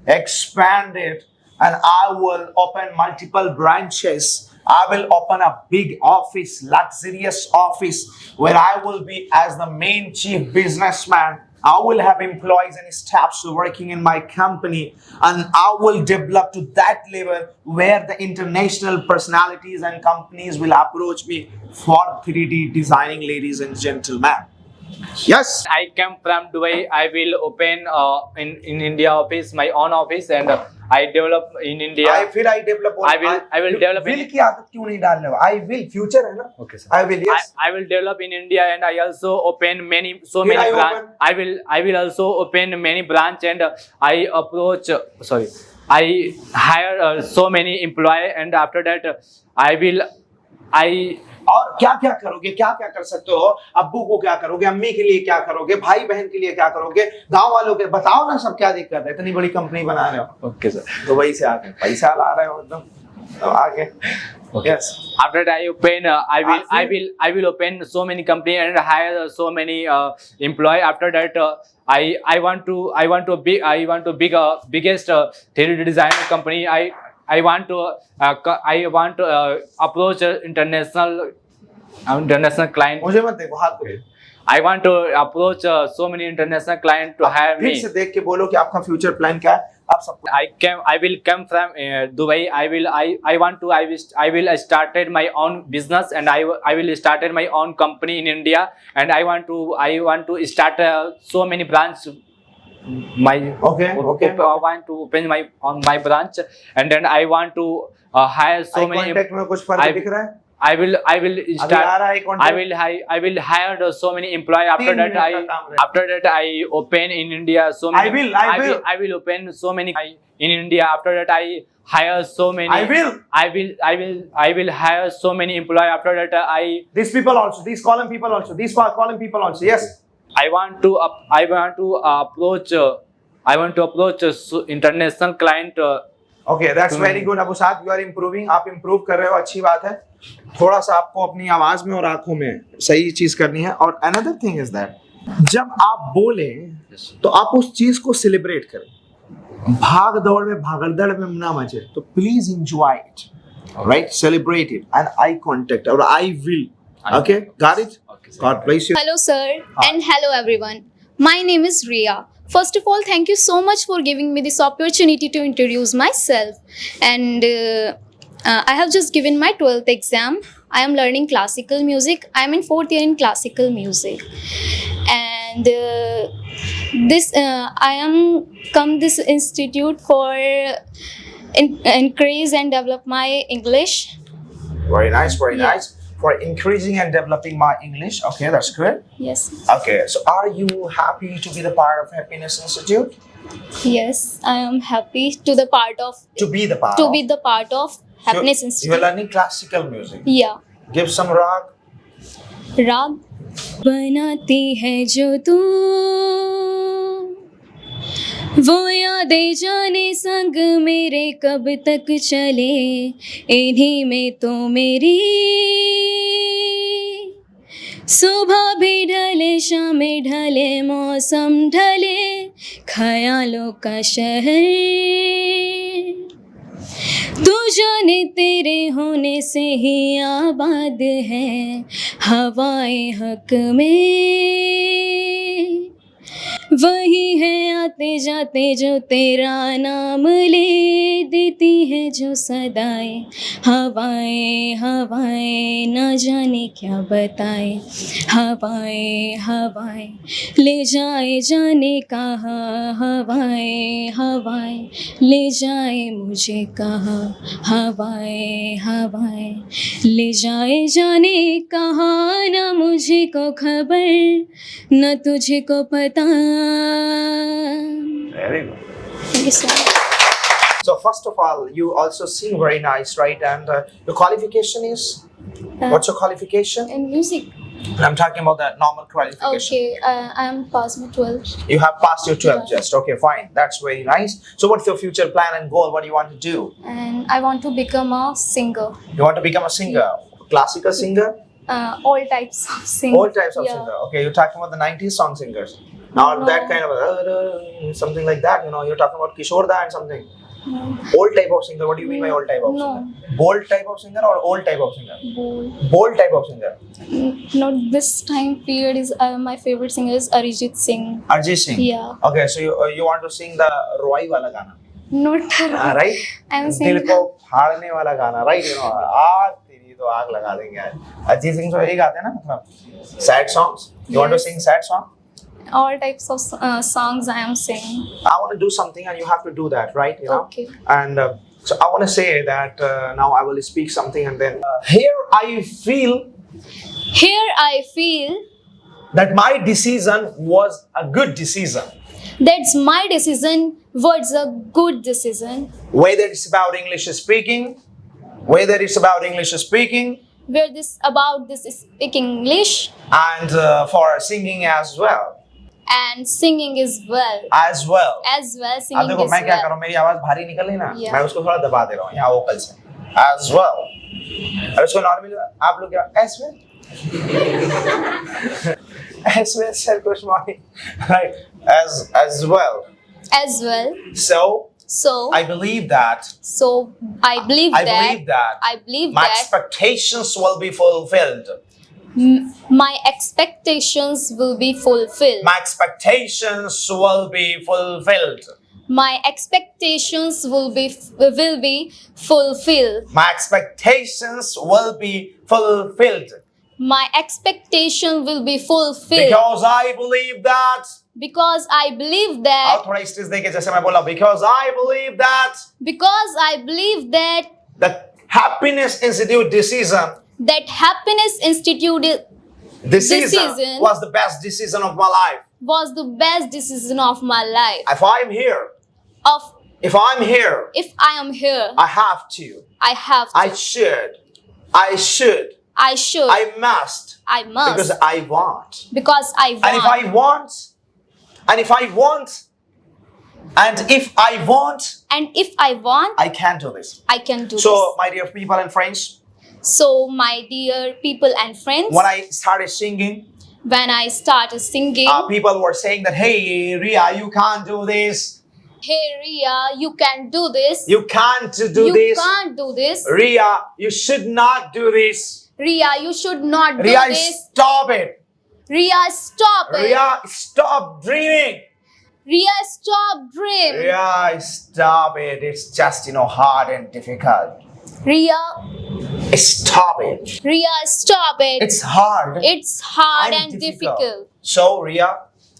[SPEAKER 1] expand it, and I will open multiple branches. I will open a big office, luxurious office, where I will be as the main chief businessman. I will have employees and staffs working in my company, and I will develop to that level where the international personalities and companies will approach me for 3D designing, ladies and gentlemen. Yes.
[SPEAKER 5] I come from Dubai. I will open in India office, my own office, and I develop in India.
[SPEAKER 1] फिर I develop.
[SPEAKER 5] I will develop
[SPEAKER 1] Will
[SPEAKER 5] in-
[SPEAKER 1] की आदत क्यों नहीं डालने वाला? I will, future है ना?
[SPEAKER 5] Okay, sir.
[SPEAKER 1] I will, yes.
[SPEAKER 5] I will develop in India, and I also open
[SPEAKER 1] Here
[SPEAKER 5] many
[SPEAKER 1] I
[SPEAKER 5] branch.
[SPEAKER 1] open.
[SPEAKER 5] I will also open many branch, and I approach. Sorry, I hire so many employee, and after that I
[SPEAKER 1] और क्या क्या करोगे, क्या क्या कर सकते हो? अब्बू को क्या करोगे, अम्मी के लिए क्या करोगे, भाई बहन के लिए क्या करोगे, गांव वालों के बताओ ना, सब क्या दिक्कत है? इतनी बड़ी कंपनी बना रहे हो,
[SPEAKER 5] Okay, sir.
[SPEAKER 1] दुबई से आके पैसा ला रहे हो एकदम, तो आगे. Yes.
[SPEAKER 5] After that, I open. I will open so many company and hire so many employee. After that, I want to biggest 3D designer company. I want to approach international client.
[SPEAKER 1] मुझे मत देखो, हाथ को देखो.
[SPEAKER 5] I want to approach so many international client to hire
[SPEAKER 1] फिर
[SPEAKER 5] me.
[SPEAKER 1] से देख के बोलो कि आपका फ्यूचर प्लान क्या है. आप सबको
[SPEAKER 5] I will come from Dubai. I will started my own business, and I will started my own company in India, and I want to start so many branch. I want to open my branch, and then I want to hire so
[SPEAKER 1] I
[SPEAKER 5] many.
[SPEAKER 1] Contact में कुछ फर्क
[SPEAKER 5] I-
[SPEAKER 1] दिख रहा है?
[SPEAKER 5] I will
[SPEAKER 1] अभी आ
[SPEAKER 5] start.
[SPEAKER 1] रहा है contact?
[SPEAKER 5] I will hire so many employee. After
[SPEAKER 1] 3
[SPEAKER 5] that,
[SPEAKER 1] minute का काम है.
[SPEAKER 5] after that I open in India so many.
[SPEAKER 1] I will.
[SPEAKER 5] open so many in India. After that I hire so many. I will hire so many employee. After that
[SPEAKER 1] These people also, these column people also, these column people also. Yes.
[SPEAKER 5] I want to approach. I want to approach international client.
[SPEAKER 1] Okay, that's very good, Abu Saad. You are improving. आप improve कर रहे हो, अच्छी बात है. थोड़ा सा आपको अपनी आवाज में और आंखों में सही चीज करनी है. और another thing is that जब आप बोले तो आप उस चीज को सेलिब्रेट करें. भाग दौड़ में भागदड़ में ना मचे. तो please enjoy it, right? Celebrate it and eye contact or I will. Okay, got it? God bless you.
[SPEAKER 4] Hello, sir, and hello, everyone. My name is Ria. First of all, thank you so much for giving me this opportunity to introduce myself. And I have just given my 12th exam. I am learning classical music. I am in 4th year in classical music. And I am come this institute for increase and develop my English.
[SPEAKER 1] Very nice, very
[SPEAKER 4] Yeah.
[SPEAKER 1] nice. For increasing and developing my English. Okay, that's good.
[SPEAKER 4] Yes.
[SPEAKER 1] Okay, so are you happy to be the part of Happiness Institute?
[SPEAKER 4] Yes, I am happy to the part of
[SPEAKER 1] To be the part.
[SPEAKER 4] to be the part of Happiness
[SPEAKER 1] You're
[SPEAKER 4] Institute.
[SPEAKER 1] learning classical music.
[SPEAKER 4] Yeah.
[SPEAKER 1] Give some rag.
[SPEAKER 4] राग बनाती है जो तू, वो यादें जाने संग मेरे कब तक चले, इन्हीं में तो मेरी सुबह भी ढले, शाम ढले, मौसम ढले, ख्यालों का शहर तू जाने तेरे होने से ही आबाद है, हवाएं हक में वही है आते जाते जो तेरा नाम ले देती है जो सदाएं, हवाएं हवाएं न जाने क्या बताए, हवाएं हवाएं ले जाए जाने कहाँ, हवाएं हवाएं ले जाए मुझे कहाँ, हवाएं हवाएं ले जाए जाने कहाँ, न मुझे को खबर न तुझे को पता।
[SPEAKER 1] Very good.
[SPEAKER 4] Thank you so much.
[SPEAKER 1] So first of all, you also sing very nice, right? And your qualification is, what's your qualification?
[SPEAKER 4] In music.
[SPEAKER 1] I'm talking about the normal qualification.
[SPEAKER 4] Okay, I am past my 12th.
[SPEAKER 1] You have passed your 12
[SPEAKER 4] Yeah.
[SPEAKER 1] just. Okay, fine. That's very nice. So what's your future plan and goal? What do you want to do?
[SPEAKER 4] And I want to become a singer.
[SPEAKER 1] You want to become a singer? Classical singer?
[SPEAKER 4] All types of singing.
[SPEAKER 1] All types of
[SPEAKER 4] Yeah.
[SPEAKER 1] singer. Okay, you're talking about the 90s song singers. Not
[SPEAKER 4] No.
[SPEAKER 1] that kind of something like that. You know, you're talking about Kishore Da and something.
[SPEAKER 4] No.
[SPEAKER 1] Old type of singer. What do you mean by old type of
[SPEAKER 4] No.
[SPEAKER 1] singer? Bold type of singer or old type of singer?
[SPEAKER 4] Bold.
[SPEAKER 1] Bold type of singer.
[SPEAKER 4] Not this time period is my favorite singer is Arijit Singh.
[SPEAKER 1] Arjit Singh.
[SPEAKER 4] Yeah.
[SPEAKER 1] Okay, so you want to sing the Roy wala gana,
[SPEAKER 4] Not
[SPEAKER 1] right?
[SPEAKER 4] I'm
[SPEAKER 1] दिल
[SPEAKER 4] saying
[SPEAKER 1] को फाड़ने वाला गाना, right? You know, आग तेरी तो आग लगा देंगे यार. अरिजीत सिंह तो यही गाते हैं ना, मतलब sad songs. You want to
[SPEAKER 4] Yes.
[SPEAKER 1] sing sad song?
[SPEAKER 4] all types of songs I am singing.
[SPEAKER 1] I want to do something and you have to do that, right? You know?
[SPEAKER 4] Okay.
[SPEAKER 1] And so I want to say that now I will speak something and then here I feel
[SPEAKER 4] Here I feel
[SPEAKER 1] that my decision was a good decision.
[SPEAKER 4] that's my decision was a good decision.
[SPEAKER 1] Whether it's about English speaking, whether it's about English speaking,
[SPEAKER 4] Where this about this speak English
[SPEAKER 1] and for singing as well.
[SPEAKER 4] and singing as well.
[SPEAKER 1] As well.
[SPEAKER 4] As well,
[SPEAKER 1] अब
[SPEAKER 4] singing
[SPEAKER 1] देखो
[SPEAKER 4] as
[SPEAKER 1] मैं क्या कर
[SPEAKER 4] well.
[SPEAKER 1] रहा हूँ, मेरी आवाज भारी निकल रही ना,
[SPEAKER 4] Yeah.
[SPEAKER 1] मैं उसको थोड़ा दबा दे रहा हूँ यहाँ वोकल से. As well. और इसको नॉर्मली आप लोग क्या as well? As well, sir, good morning. Right. As well.
[SPEAKER 4] As well.
[SPEAKER 1] So
[SPEAKER 4] So
[SPEAKER 1] I believe that.
[SPEAKER 4] so I believe
[SPEAKER 1] I
[SPEAKER 4] that
[SPEAKER 1] believe that.
[SPEAKER 4] I believe
[SPEAKER 1] My
[SPEAKER 4] that
[SPEAKER 1] expectations will be fulfilled.
[SPEAKER 4] my expectations will be fulfilled.
[SPEAKER 1] My expectations will be fulfilled.
[SPEAKER 4] My expectations will be fulfilled.
[SPEAKER 1] My expectations will be fulfilled.
[SPEAKER 4] My expectation will be fulfilled
[SPEAKER 1] Because I believe that.
[SPEAKER 4] because I believe
[SPEAKER 1] और
[SPEAKER 4] that
[SPEAKER 1] थोड़ा stage देके जैसे मैं बोला, because I believe that
[SPEAKER 4] because I believe that
[SPEAKER 1] the Happiness Institute decision
[SPEAKER 4] that Happiness Institute Decision.
[SPEAKER 1] was the best decision of my life.
[SPEAKER 4] was the best decision of my life.
[SPEAKER 1] If I'm here,
[SPEAKER 4] Of
[SPEAKER 1] if I'm here,
[SPEAKER 4] if I am here,
[SPEAKER 1] I have to,
[SPEAKER 4] I have to,
[SPEAKER 1] I should, I should,
[SPEAKER 4] I should,
[SPEAKER 1] I must,
[SPEAKER 4] I must,
[SPEAKER 1] because I want.
[SPEAKER 4] because I want.
[SPEAKER 1] And if I want, and if I want, and if I want,
[SPEAKER 4] and if I want,
[SPEAKER 1] I can do this.
[SPEAKER 4] I can do
[SPEAKER 1] So,
[SPEAKER 4] this.
[SPEAKER 1] my dear people and friends,
[SPEAKER 4] So, my dear people and friends,
[SPEAKER 1] when I started singing,
[SPEAKER 4] when I started singing,
[SPEAKER 1] people were saying that, hey, Ria, you can't do this.
[SPEAKER 4] hey Ria, you can do this.
[SPEAKER 1] You can't do
[SPEAKER 4] You
[SPEAKER 1] this.
[SPEAKER 4] can't do this.
[SPEAKER 1] Ria, you should not do this.
[SPEAKER 4] Ria, you should not do
[SPEAKER 1] Ria,
[SPEAKER 4] this.
[SPEAKER 1] stop it.
[SPEAKER 4] Ria, stop it.
[SPEAKER 1] Ria, stop dreaming.
[SPEAKER 4] Ria, stop dream.
[SPEAKER 1] Ria, stop it. It's just, hard and difficult.
[SPEAKER 4] Ria,
[SPEAKER 1] Stop it.
[SPEAKER 4] Ria, stop it.
[SPEAKER 1] It's hard.
[SPEAKER 4] It's hard and difficult.
[SPEAKER 1] So, Ria,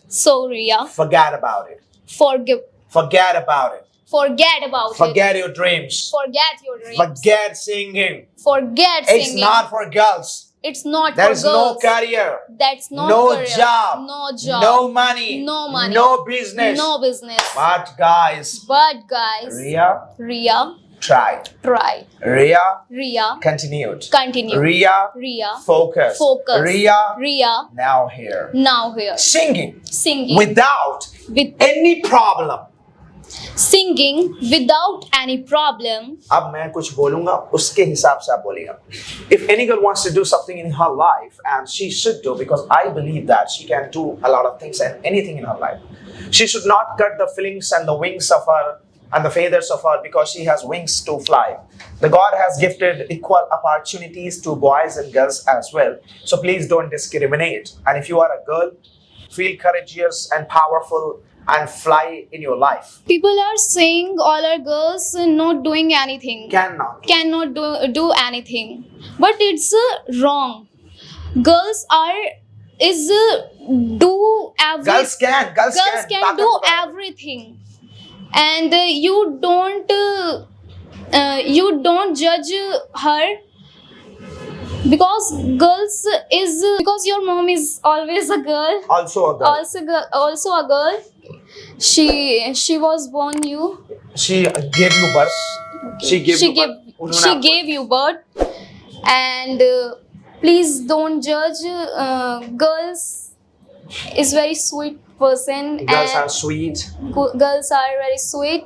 [SPEAKER 4] So, Ria,
[SPEAKER 1] forget about it.
[SPEAKER 4] forget
[SPEAKER 1] about it.
[SPEAKER 4] Forget about it.
[SPEAKER 1] Forget your dreams.
[SPEAKER 4] Forget your dreams.
[SPEAKER 1] Forget singing.
[SPEAKER 4] Forget
[SPEAKER 1] It's
[SPEAKER 4] singing.
[SPEAKER 1] not for girls.
[SPEAKER 4] It's not
[SPEAKER 1] There
[SPEAKER 4] for
[SPEAKER 1] is no
[SPEAKER 4] girls.
[SPEAKER 1] career.
[SPEAKER 4] That's not
[SPEAKER 1] No
[SPEAKER 4] career.
[SPEAKER 1] job.
[SPEAKER 4] No job.
[SPEAKER 1] No money.
[SPEAKER 4] No money.
[SPEAKER 1] No business.
[SPEAKER 4] No business.
[SPEAKER 1] But guys,
[SPEAKER 4] But guys,
[SPEAKER 1] Ria
[SPEAKER 4] Ria
[SPEAKER 1] tried.
[SPEAKER 4] tried.
[SPEAKER 1] Ria
[SPEAKER 4] Ria
[SPEAKER 1] continued.
[SPEAKER 4] continued.
[SPEAKER 1] Ria
[SPEAKER 4] Ria
[SPEAKER 1] focused.
[SPEAKER 4] focus.
[SPEAKER 1] Ria
[SPEAKER 4] Ria
[SPEAKER 1] now here.
[SPEAKER 4] now here.
[SPEAKER 1] Singing
[SPEAKER 4] Singing
[SPEAKER 1] without
[SPEAKER 4] with
[SPEAKER 1] any problem.
[SPEAKER 4] singing without any problem.
[SPEAKER 1] अब मैं कुछ बोलूंगा उसके हिसाब से आप बोलिएगा. If any girl wants to do something in her life, and she should do, because I believe that she can do a lot of things and anything in her life, she should not cut the feelings and the wings of her and the feathers of her because she has wings to fly. The God has gifted equal opportunities to boys and girls as well. So please don't discriminate. And if you are a girl, feel courageous and powerful and fly in your life.
[SPEAKER 4] People are saying all our girls not doing anything, cannot do anything, but it's wrong. Girls do everything.
[SPEAKER 1] Girls can.
[SPEAKER 4] Girls can do everything, and you don't judge her because because your mom is always a girl,
[SPEAKER 1] Also a girl.
[SPEAKER 4] also a girl. She was born you.
[SPEAKER 1] She gave you birth. She gave you birth. उन्होंने
[SPEAKER 4] She
[SPEAKER 1] आपको-
[SPEAKER 4] gave you birth, and please don't judge. Girls is very sweet person,
[SPEAKER 1] Girls
[SPEAKER 4] and
[SPEAKER 1] are sweet.
[SPEAKER 4] girls are very sweet,